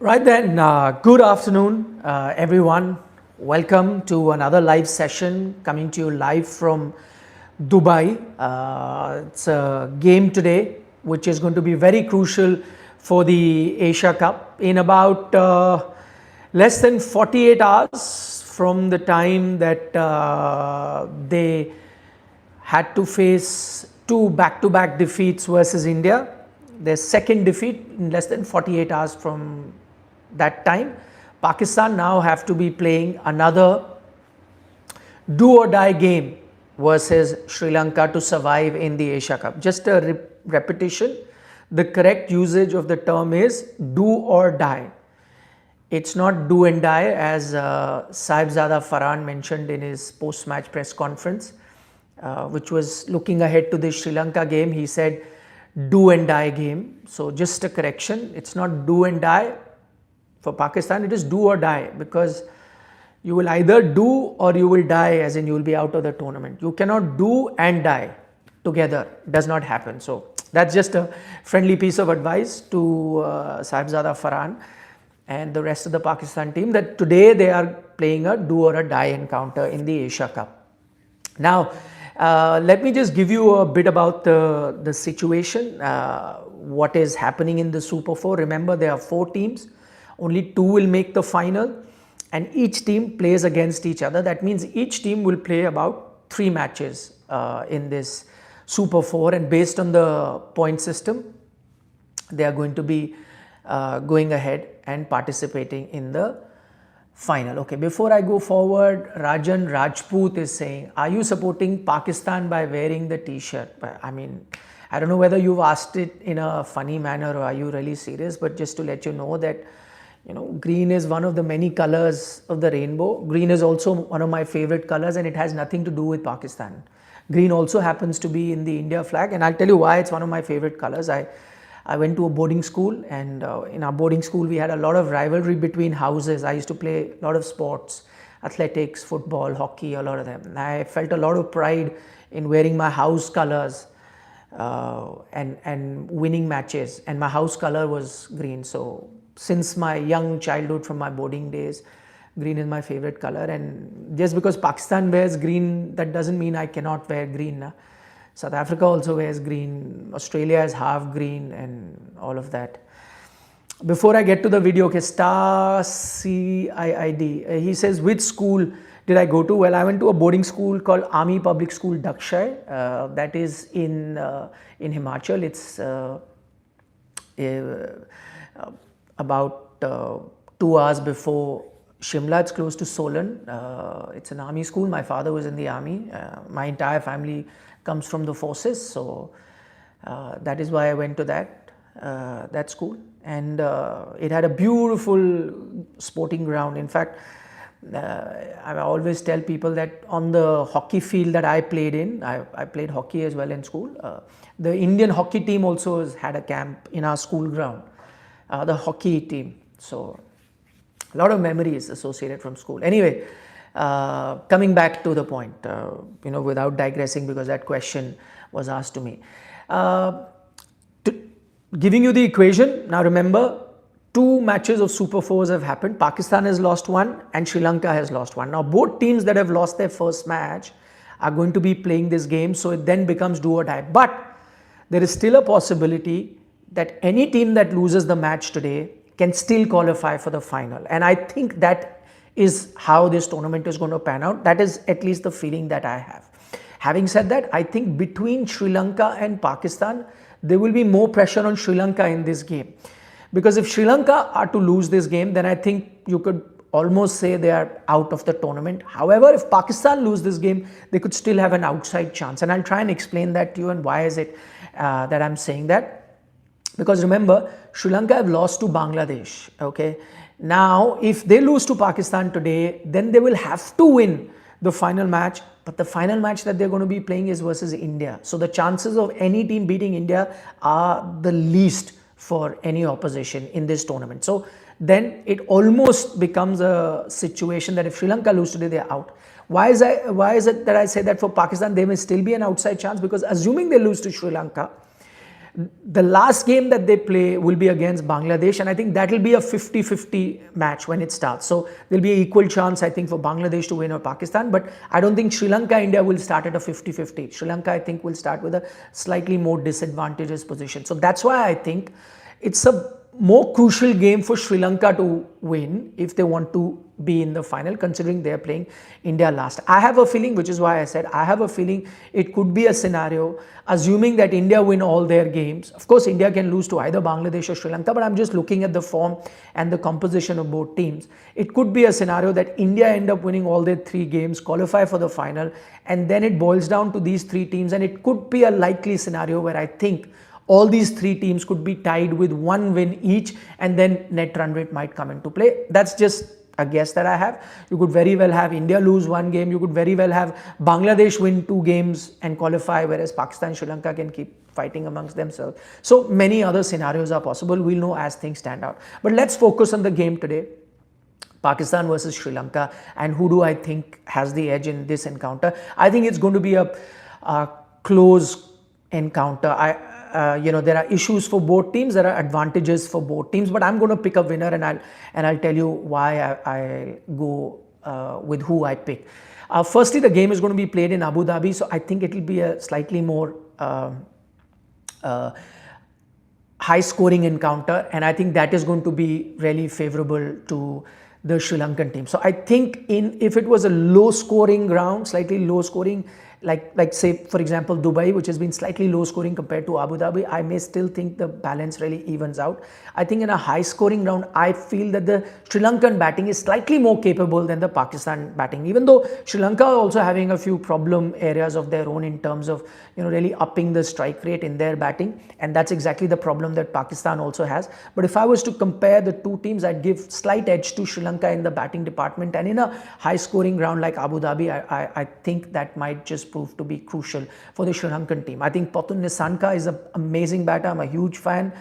Right then, good afternoon, everyone. Welcome to another live session coming to you live from Dubai. It's a game today which is going to be very crucial for the Asia Cup. In about less than 48 hours from the time that they had to face two back-to-back defeats versus India, their second defeat in less than 48 hours from that time, Pakistan now have to be playing another do or die game versus Sri Lanka to survive in the Asia Cup. Just a repetition, the correct usage of the term is do or die. It's not do and die as Sahibzada Farhan mentioned in his post-match press conference, which was looking ahead to the Sri Lanka game. He said do and die game. So just a correction, it's not do and die. For Pakistan, it is do or die, because you will either do or you will die, as in you will be out of the tournament. You cannot do and die together. It does not happen. So that's just a friendly piece of advice to Sahibzada Farhan and the rest of the Pakistan team, that today they are playing a do or a die encounter in the Asia Cup. Now, let me just give you a bit about the situation, what is happening in the Super 4. Remember, there are 4 teams. Only 2 will make the final, and each team plays against each other. That means each team will play about 3 matches in this Super 4, and based on the point system, they are going to be going ahead and participating in the final. Okay, before I go forward, Rajan Rajput is saying, are you supporting Pakistan by wearing the t-shirt? I mean, I don't know whether you've asked it in a funny manner or are you really serious, but just to let you know that, you know, green is one of the many colors of the rainbow. Green is also one of my favorite colors, and it has nothing to do with Pakistan. Green also happens to be in the India flag, and I'll tell you why it's one of my favorite colors. I went to a boarding school, and in our boarding school we had a lot of rivalry between houses. I used to play a lot of sports, athletics, football, hockey, a lot of them. And I felt a lot of pride in wearing my house colors and winning matches, and my house color was green. So since my young childhood, from my boarding days, green is my favorite color. And just because Pakistan wears green, that doesn't mean I cannot wear green. Na? South Africa also wears green, Australia is half green, and all of that. Before I get to the video, okay, Star CIID, he says, which school did I go to? Well, I went to a boarding school called Army Public School, Dakshai. That is in Himachal. It's about 2 hours before Shimla. It's close to Solan. It's an army school. My father was in the army. My entire family comes from the forces, so that is why I went to that school. And it had a beautiful sporting ground. In fact, I always tell people that on the hockey field that I played in, I played hockey as well in school. The Indian hockey team also has had a camp in our school ground. The hockey team. So a lot of memories associated from school. Anyway, coming back to the point, you know, without digressing, because that question was asked to me. Giving you the equation, now remember, 2 matches of Super 4s have happened. Pakistan has lost 1 and Sri Lanka has lost 1. Now both teams that have lost their first match are going to be playing this game, so it then becomes do or die. But there is still a possibility that any team that loses the match today can still qualify for the final. And I think that is how this tournament is going to pan out. That is at least the feeling that I have. Having said that, I think between Sri Lanka and Pakistan, there will be more pressure on Sri Lanka in this game. Because if Sri Lanka are to lose this game, then I think you could almost say they are out of the tournament. However, if Pakistan lose this game, they could still have an outside chance. And I'll try and explain that to you, and why is it that I'm saying that. Because remember, Sri Lanka have lost to Bangladesh, okay? Now, if they lose to Pakistan today, then they will have to win the final match. But the final match that they're going to be playing is versus India. So the chances of any team beating India are the least for any opposition in this tournament. So then it almost becomes a situation that if Sri Lanka lose today, they're out. Why is it that I say that for Pakistan, there may still be an outside chance? Because assuming they lose to Sri Lanka, The last game that they play will be against Bangladesh, and I think that will be a 50-50 match when it starts. So there'll be an equal chance, I think, for Bangladesh to win or Pakistan, but I don't think Sri Lanka, India will start at a 50-50. Sri Lanka, I think, will start with a slightly more disadvantageous position. So that's why I think it's a more crucial game for Sri Lanka to win if they want to be in the final, considering they're playing India last. I have a feeling, which is why I said I have a feeling it could be a scenario, assuming that India win all their games. Of course, India can lose to either Bangladesh or Sri Lanka, but I'm just looking at the form and the composition of both teams. It could be a scenario that India end up winning all their 3 games, qualify for the final, and then it boils down to these 3 teams, and it could be a likely scenario where I think all these 3 teams could be tied with 1 win each, and then net run rate might come into play. That's just a guess that I have. You could very well have India lose 1 game. You could very well have Bangladesh win 2 games and qualify, whereas Pakistan, Sri Lanka can keep fighting amongst themselves. So many other scenarios are possible. We'll know as things stand out. But let's focus on the game today. Pakistan versus Sri Lanka, and who do I think has the edge in this encounter? I think it's going to be a close encounter. There are issues for both teams, there are advantages for both teams, but I'm going to pick a winner, and I'll tell you why I go with who I pick. Firstly, the game is going to be played in Abu Dhabi, so I think it will be a slightly more high scoring encounter, and I think that is going to be really favorable to the Sri Lankan team. So I think if it was a low scoring round, slightly low scoring, like say for example Dubai, which has been slightly low scoring compared to Abu Dhabi, I may still think the balance really evens out. I think in a high scoring round, I feel that the Sri Lankan batting is slightly more capable than the Pakistan batting, even though Sri Lanka are also having a few problem areas of their own in terms of really upping the strike rate in their batting, and that's exactly the problem that Pakistan also has. But if I was to compare the 2 teams, I'd give slight edge to Sri Lanka in the batting department, and in a high scoring round like Abu Dhabi, I think that might just prove to be crucial for the Sri Lankan team. I think Pathum Nissanka is an amazing batter. I'm a huge fan.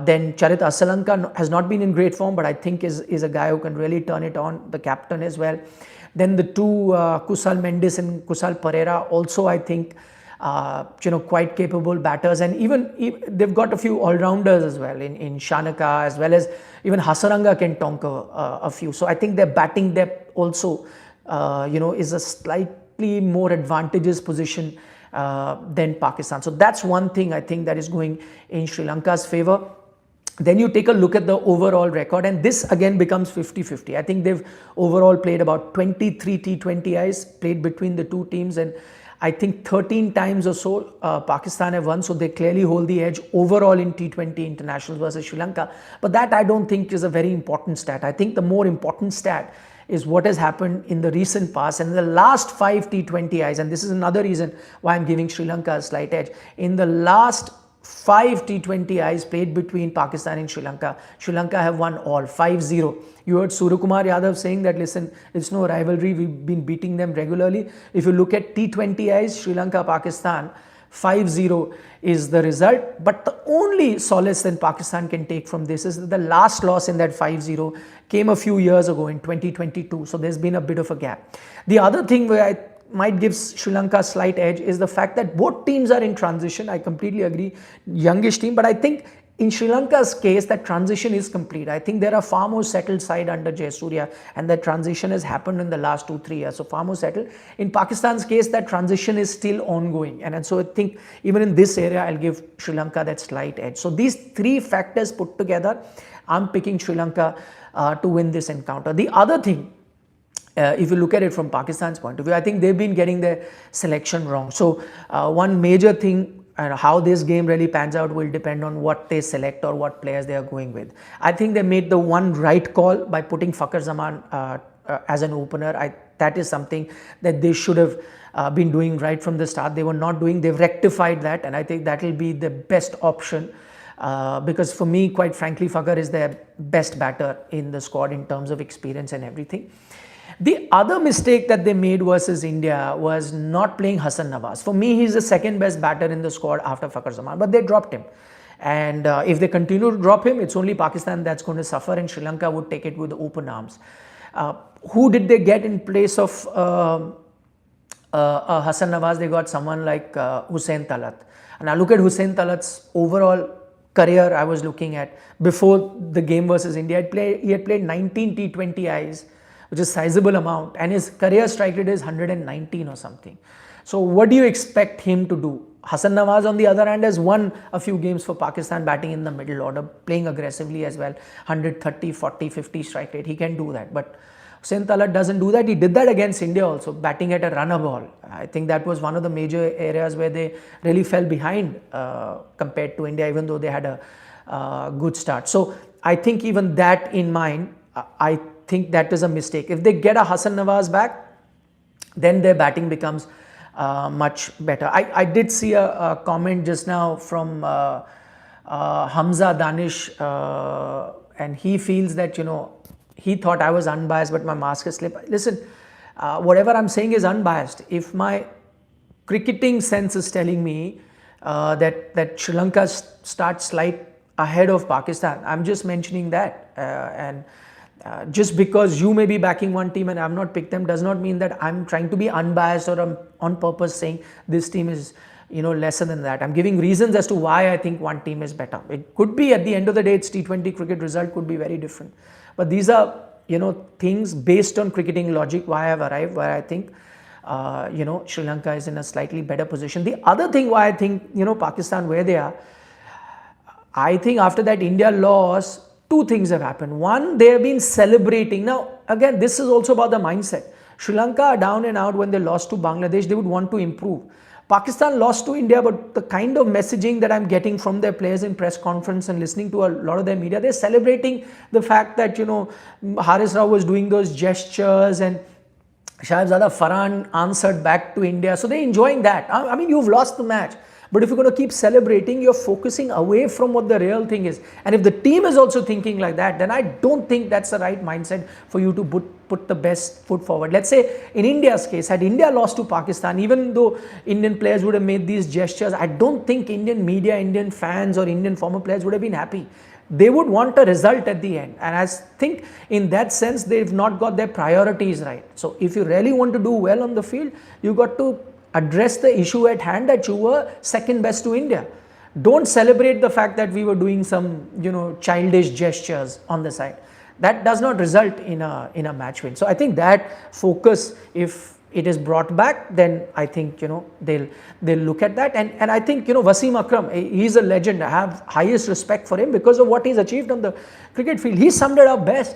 Then Charit Asalanka has not been in great form, but I think is a guy who can really turn it on, the captain as well. Then the 2 Kusal Mendis and Kusal Pereira also, I think, quite capable batters, and even they've got a few all-rounders as well in Shanaka, as well as even Hasaranga can tonker a few. So I think their batting depth also is a slightly more advantageous position than Pakistan. So that's one thing I think that is going in Sri Lanka's favor. Then you take a look at the overall record, and this again becomes 50-50. I think they've overall played about 23 T20Is played between the 2 teams, and I think 13 times or so Pakistan have won, so they clearly hold the edge overall in T20 internationals versus Sri Lanka. But that I don't think is a very important stat. I think the more important stat is what has happened in the recent past and in the last 5 T20Is, and this is another reason why I'm giving Sri Lanka a slight edge. In the last 5 T20Is played between Pakistan and Sri Lanka have won all 5-0. You heard Suryakumar Yadav saying that, listen, it's no rivalry, we've been beating them regularly. If you look at T20Is, Sri Lanka, Pakistan, 5-0 is the result. But the only solace that Pakistan can take from this is that the last loss in that 5-0 came a few years ago in 2022. So there's been a bit of a gap. The other thing where I might give Sri Lanka a slight edge is the fact that both teams are in transition. I completely agree, youngish team, but I think in Sri Lanka's case, that transition is complete. I think they're a far more settled side under Jayasuriya, and that transition has happened in the last 2-3 years, so far more settled. In Pakistan's case, that transition is still ongoing, and so I think even in this area, I'll give Sri Lanka that slight edge. So these 3 factors put together, I'm picking Sri Lanka to win this encounter. The other thing, if you look at it from Pakistan's point of view, I think they've been getting their selection wrong. So one major thing, and how this game really pans out will depend on what they select or what players they are going with. I think they made the one right call by putting Fakhar Zaman as an opener. That is something that they should have been doing right from the start. They were not doing. They've rectified that, and I think that will be the best option. Because for me, quite frankly, Fakhar is their best batter in the squad in terms of experience and everything. The other mistake that they made versus India was not playing Hassan Nawaz. For me, he's the second best batter in the squad after Fakhar Zaman, but they dropped him. And if they continue to drop him, it's only Pakistan that's going to suffer, and Sri Lanka would take it with open arms. Who did they get in place of Hassan Nawaz, they got someone like Hussein Talat. And now look at Hussein Talat's overall career. I was looking at before the game versus India. He had played 19 T20Is, which is a sizable amount, and his career strike rate is 119 or something. So what do you expect him to do? Hassan Nawaz on the other hand has won a few games for Pakistan, batting in the middle order, playing aggressively as well, 130, 40, 50 strike rate. He can do that, but Hussein Talat doesn't do that. He did that against India also, batting at a runner ball. I think that was one of the major areas where they really fell behind compared to India, even though they had a good start. So I think even that in mind, I think that is a mistake. If they get a Hassan Nawaz back, then their batting becomes much better. I did see a comment just now from Hamza Danish, and he feels that, he thought I was unbiased, but my mask is slipped. Listen, whatever I'm saying is unbiased. If my cricketing sense is telling me that Sri Lanka starts slight ahead of Pakistan, I'm just mentioning that. And just because you may be backing one team and I've not picked them does not mean that I'm trying to be unbiased or I'm on purpose saying this team is lesser than that. I'm giving reasons as to why I think one team is better. It could be at the end of the day, it's T20 cricket result could be very different. But these are, things based on cricketing logic, why I've arrived, where I think, Sri Lanka is in a slightly better position. The other thing why I think, Pakistan, where they are, I think after that India loss, two things have happened. One, they have been celebrating. Now, again, this is also about the mindset. Sri Lanka are down and out when they lost to Bangladesh. They would want to improve. Pakistan lost to India, but the kind of messaging that I'm getting from their players in press conference and listening to a lot of their media, they're celebrating the fact that, Haris Rao was doing those gestures and Shahzada Farhan answered back to India. So they're enjoying that. I mean, you've lost the match. But if you're going to keep celebrating, you're focusing away from what the real thing is. And if the team is also thinking like that, then I don't think that's the right mindset for you to put the best foot forward. Let's say in India's case, had India lost to Pakistan, even though Indian players would have made these gestures, I don't think Indian media, Indian fans or Indian former players would have been happy. They would want a result at the end. And I think in that sense, they've not got their priorities right. So if you really want to do well on the field, you got to address the issue at hand that you were second best to India. Don't celebrate the fact that we were doing some, childish gestures on the side. That does not result in a match win. So I think that focus, if it is brought back, then I think, they'll look at that. And I think, Wasim Akram, he's a legend. I have highest respect for him because of what he's achieved on the cricket field. He summed it up best.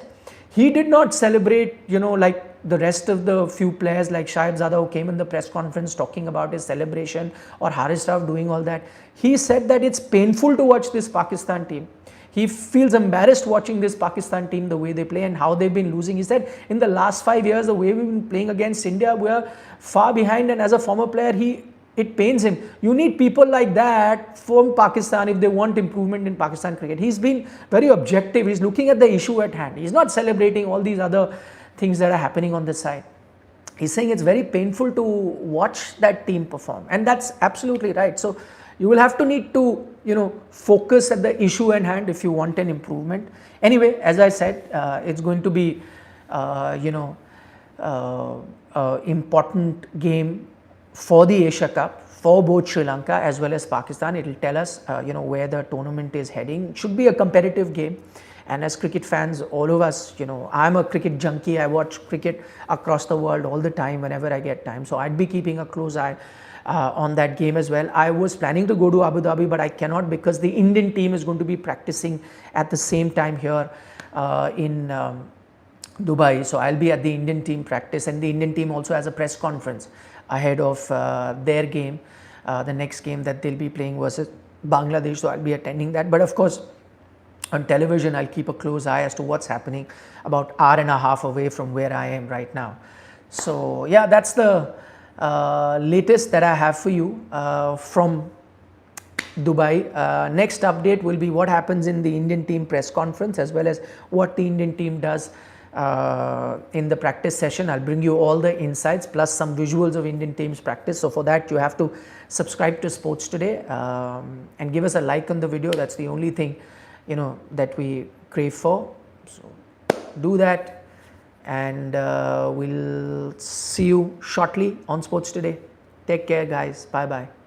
He did not celebrate, like the rest of the few players like Shahzada who came in the press conference talking about his celebration, or Haris Rauf doing all that. He said that it's painful to watch this Pakistan team. He feels embarrassed watching this Pakistan team, the way they play and how they've been losing. He said in the last 5 years, the way we've been playing against India, we're far behind, and as a former player, it pains him. You need people like that from Pakistan if they want improvement in Pakistan cricket. He's been very objective. He's looking at the issue at hand. He's not celebrating all these other things that are happening on the side. He's saying it's very painful to watch that team perform, and that's absolutely right. So you will have to need to focus at the issue at hand if you want an improvement. Anyway, as I said, it's going to be important game for the Asia Cup for both Sri Lanka as well as Pakistan. It will tell us where the tournament is heading. It should be a competitive game. And as cricket fans, all of us, I'm a cricket junkie. I watch cricket across the world all the time whenever I get time. So I'd be keeping a close eye on that game as well. I was planning to go to Abu Dhabi, but I cannot because the Indian team is going to be practicing at the same time here in Dubai. So I'll be at the Indian team practice, and the Indian team also has a press conference ahead of their game, the next game that they'll be playing versus Bangladesh. So I'll be attending that. But of course, on television, I'll keep a close eye as to what's happening about hour and a half away from where I am right now. So yeah, that's the latest that I have for you from Dubai. Next update will be what happens in the Indian team press conference as well as what the Indian team does in the practice session. I'll bring you all the insights plus some visuals of Indian team's practice. So for that, you have to subscribe to Sports Today and give us a like on the video. That's the only thing that we crave for. So do that. and we'll see you shortly on Sports Today. Take care, guys. Bye bye.